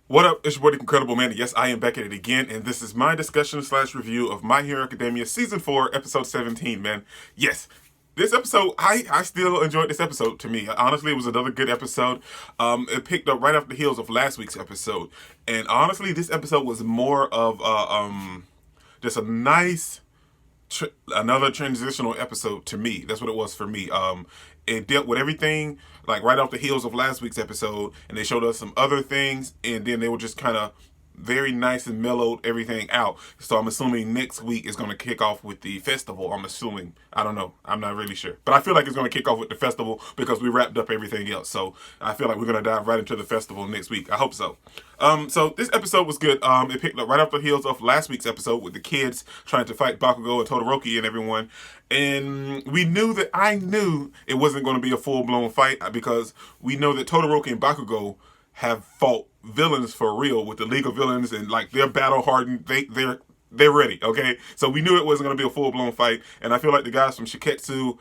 What up? It's your boy, the Incredible Man. Yes, I am back at it again, and this is my discussion slash review of My Hero Academia Season 4, Episode 17, man. Yes, this episode, I still enjoyed this episode to me. Honestly, it was another good episode. It picked up right off the heels of last week's episode. And honestly, this episode was more of just a nice another transitional episode to me. That's what it was for me. It dealt with everything like right off the heels of last week's episode, and they showed us some other things, and then they were just kind of very nice and mellowed everything out. So I'm assuming next week is going to kick off with the festival. I'm assuming. I don't know. I'm not really sure. But I feel like it's going to kick off with the festival because we wrapped up everything else. So I feel like we're going to dive right into the festival next week. I hope so. So this episode was good. It picked up right off the heels of last week's episode with the kids trying to fight Bakugo and Todoroki and everyone. And I knew it wasn't going to be a full-blown fight because we know that Todoroki and Bakugo have fought villains for real with the League of Villains, and like they're battle hardened. They're ready. Okay, so we knew it wasn't going to be a full blown fight, and I feel like the guys from Shiketsu,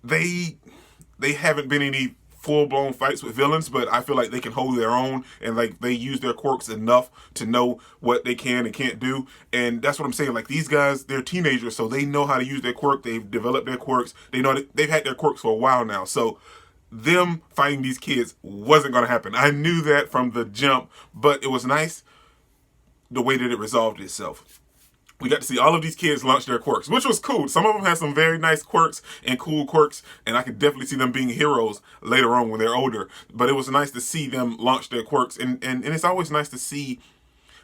they haven't been any full blown fights with villains, but I feel like they can hold their own, and like they use their quirks enough to know what they can and can't do. And that's what I'm saying. Like these guys, they're teenagers, so they know how to use their quirk. They've developed their quirks. They know they've had their quirks for a while now. So them fighting these kids wasn't going to happen. I knew that from the jump, but it was nice the way that it resolved itself. We got to see all of these kids launch their quirks, which was cool. Some of them had some very nice quirks and cool quirks, and I could definitely see them being heroes later on when they're older. But it was nice to see them launch their quirks, and it's always nice to see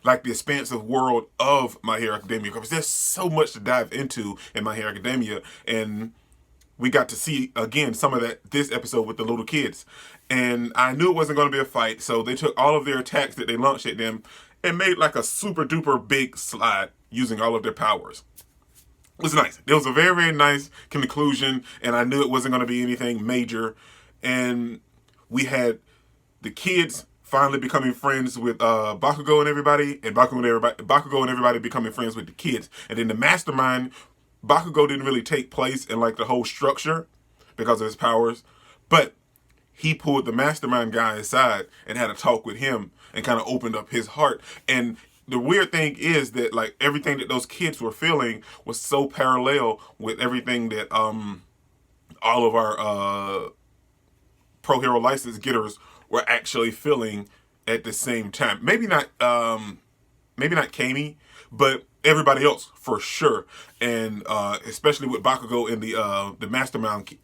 like the expansive world of My Hero Academia because there's so much to dive into in My Hero Academia, and we got to see again some of that this episode with the little kids. And I knew it wasn't going to be a fight, so they took all of their attacks that they launched at them and made like a super duper big slide using all of their powers. It was nice. It was a very, very nice conclusion, and I knew it wasn't going to be anything major. And we had the kids finally becoming friends with Bakugo and everybody, and Bakugo and everybody becoming friends with the kids. And then the mastermind, Bakugo didn't really take place in like the whole structure because of his powers, but he pulled the mastermind guy aside and had a talk with him and kind of opened up his heart. And the weird thing is that like everything that those kids were feeling was so parallel with everything that all of our pro hero license getters were actually feeling at the same time. Maybe not Kami, but everybody else for sure. And especially with Bakugo and the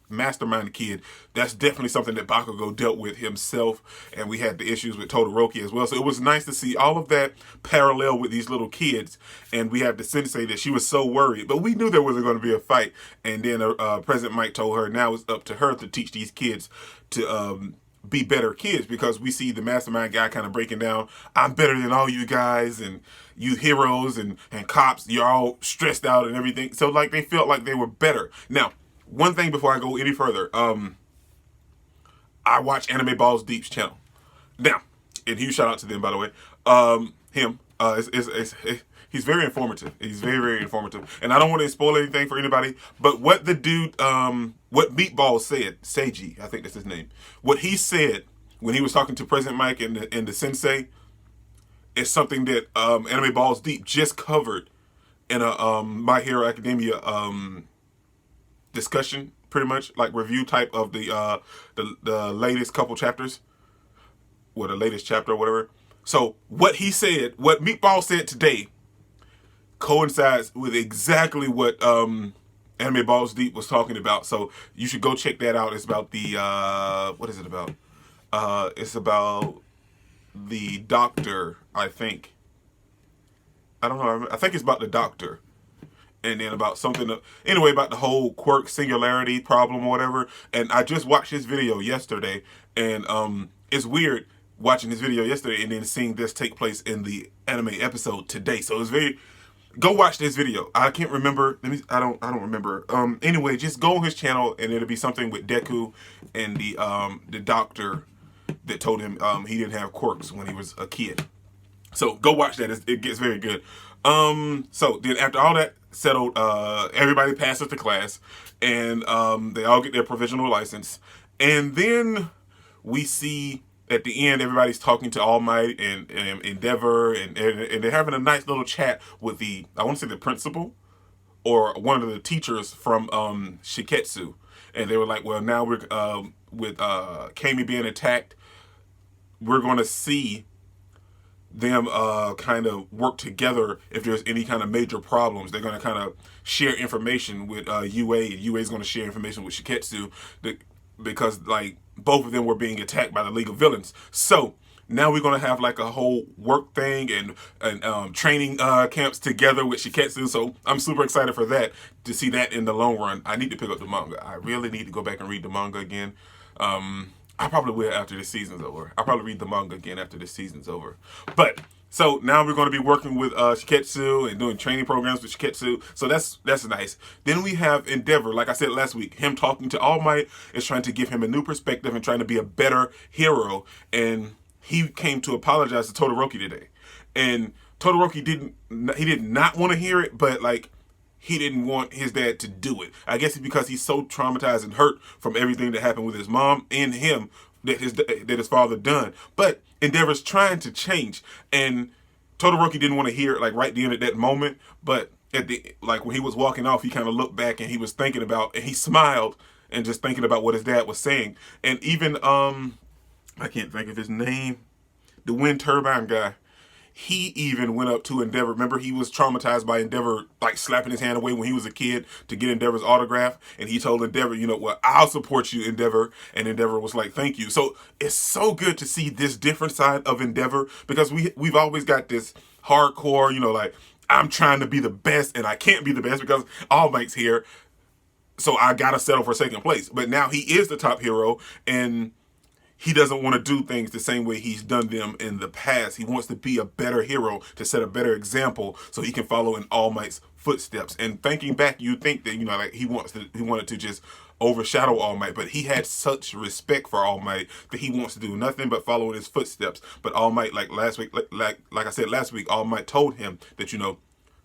mastermind kid, that's definitely something that Bakugo dealt with himself. And we had the issues with Todoroki as well. So it was nice to see all of that parallel with these little kids. And we had the sensei that she was so worried, but we knew there wasn't going to be a fight. And then President Mike told her now it's up to her to teach these kids to be better kids, because we see the mastermind guy kind of breaking down, I'm better than all you guys and you heroes and cops, you're all stressed out and everything. So like they felt like they were better. Now, one thing before I go any further, I watch Anime Balls Deep's channel. Now, and huge shout out to them, by the way. Him, he's very informative. He's very, very informative. And I don't want to spoil anything for anybody, but what the dude, what Meatball said, Seiji, I think that's his name, what he said when he was talking to President Mike and the sensei is something that Anime Balls Deep just covered in a My Hero Academia discussion, pretty much, like review type of the latest couple chapters, or the latest chapter or whatever. So what he said, what Meatball said today, coincides with exactly what Anime Balls Deep was talking about. So you should go check that out. It's about the what is it about? It's about the doctor, I think. I don't know. I think it's about the doctor. And then about something, anyway, about the whole quirk singularity problem or whatever. And I just watched this video yesterday, and it's weird watching this video yesterday and then seeing this take place in the anime episode today. So it's very, go watch this video. I can't remember. I don't remember. Anyway, just go on his channel and it'll be something with Deku and the doctor that told him he didn't have quirks when he was a kid. So go watch that. It gets very good. So then after all that settled, everybody passes the class, and they all get their provisional license, and then we see at the end, everybody's talking to All Might and Endeavor, and they're having a nice little chat with I want to say the principal or one of the teachers from Shiketsu, and they were like, well, now we're with Kami being attacked, we're going to see them kind of work together if there's any kind of major problems. They're going to kind of share information with UA, and UA is going to share information with Shiketsu because like both of them were being attacked by the League of Villains. So now we're going to have like a whole work thing and training camps together with Shiketsu. So I'm super excited for that, to see that in the long run. I need to pick up the manga. I really need to go back and read the manga again. I probably will after this season's over. I'll probably read the manga again after this season's over. But so now we're going to be working with Shiketsu and doing training programs with Shiketsu. So that's nice. Then we have Endeavor. Like I said last week, him talking to All Might is trying to give him a new perspective and trying to be a better hero. And he came to apologize to Todoroki today. And Todoroki did not want to hear it, but like he didn't want his dad to do it. I guess it's because he's so traumatized and hurt from everything that happened with his mom and him that his father done. But Endeavor's trying to change, and Todoroki didn't want to hear it like right then at that moment. But when he was walking off, he kind of looked back and he was thinking about, and he smiled and just thinking about what his dad was saying. And even I can't think of his name, the wind turbine guy. He even went up to Endeavor. Remember, he was traumatized by Endeavor, like slapping his hand away when he was a kid to get Endeavor's autograph. And he told Endeavor, you know what, I'll support you, Endeavor. And Endeavor was like, thank you. So it's so good to see this different side of Endeavor, because we've always got this hardcore, you know, like, I'm trying to be the best and I can't be the best because All Might's here. So I got to settle for second place. But now he is the top hero, and he doesn't want to do things the same way he's done them in the past. He wants to be a better hero, to set a better example so he can follow in All Might's footsteps. And thinking back, you think that, you know, like he wanted to just overshadow All Might, but he had such respect for All Might that he wants to do nothing but follow in his footsteps. But All Might, like last week, like I said last week, All Might told him that, you know,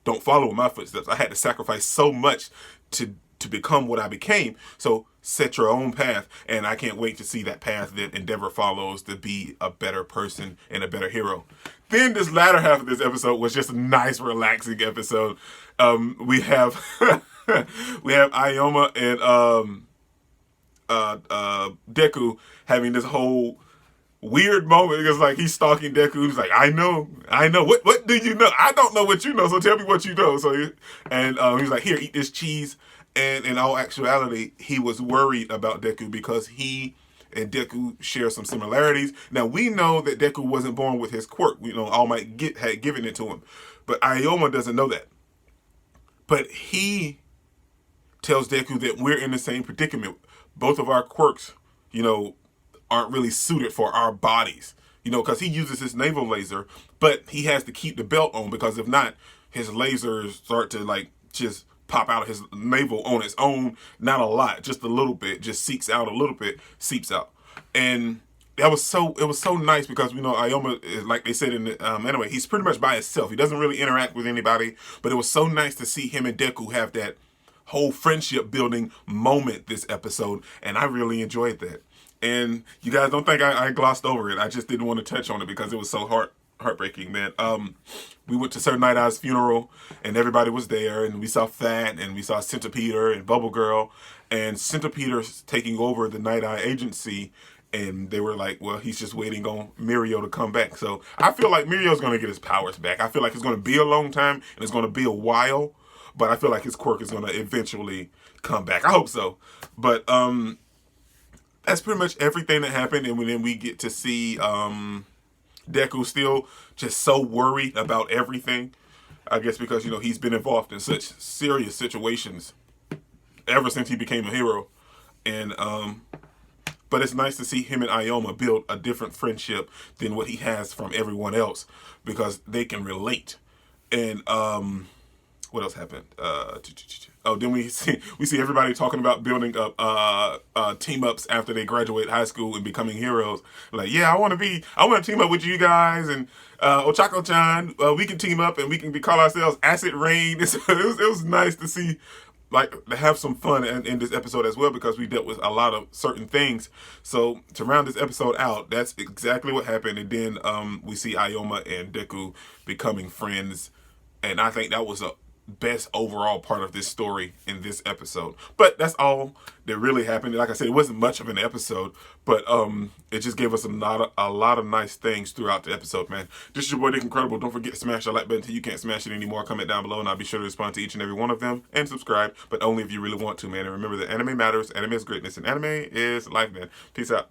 don't follow in my footsteps. I had to sacrifice so much to become what I became. So set your own path, and I can't wait to see that path that Endeavor follows to be a better person and a better hero. Then this latter half of this episode was just a nice, relaxing episode. We have AOYAMA and Deku having this whole weird moment, because like he's stalking Deku. He's like, I know. What do you know? I don't know what you know, so tell me what you know. So he's like, here, eat this cheese. And in all actuality, he was worried about Deku because he and Deku share some similarities. Now, we know that Deku wasn't born with his quirk. You know, All Might had given it to him. But AOYAMA doesn't know that. But he tells Deku that we're in the same predicament. Both of our quirks, you know, aren't really suited for our bodies. You know, because he uses his naval laser, but he has to keep the belt on, because if not, his lasers start to like just pop out of his navel on its own. Not a lot, just a little bit, just seeps out a little bit, seeps out. And it was so nice, because, you know, AOYAMA is, like they said in the anyway, he's pretty much by himself. He doesn't really interact with anybody, but it was so nice to see him and Deku have that whole friendship building moment this episode, and I really enjoyed that. And you guys don't think I glossed over it. I just didn't want to touch on it because it was so heartbreaking, man. We went to Sir Night Eye's funeral, and everybody was there, and we saw Fat, and we saw Centipeder and Bubble Girl, and Centipeder's taking over the Night Eye agency, and they were like, well, he's just waiting on Mirio to come back. So I feel like Mirio's going to get his powers back. I feel like it's going to be a long time, and it's going to be a while, but I feel like his quirk is going to eventually come back. I hope so. But that's pretty much everything that happened, and then we get to see Deku still just so worried about everything. I guess because, you know, he's been involved in such serious situations ever since he became a hero. And but it's nice to see him and AOYAMA build a different friendship than what he has from everyone else, because they can relate. And what else happened? Then we see everybody talking about building up team ups after they graduate high school and becoming heroes. Like, yeah, I want to team up with you guys, and Ochako-chan, we can team up and we can call ourselves Acid Rain. It was nice to see like to have some fun in this episode as well, because we dealt with a lot of certain things. So to round this episode out, that's exactly what happened. And then we see Ayoma and Deku becoming friends, and I think that was a best overall part of this story in this episode. But that's all that really happened. Like I said, it wasn't much of an episode, but it just gave us a lot of nice things throughout the episode, man. This is your boy Dick Incredible. Don't forget to smash the like button until you can't smash it anymore. Comment down below and I'll be sure to respond to each and every one of them, and subscribe, but only if you really want to, man. And remember that anime matters, anime is greatness, and anime is life, man. Peace out.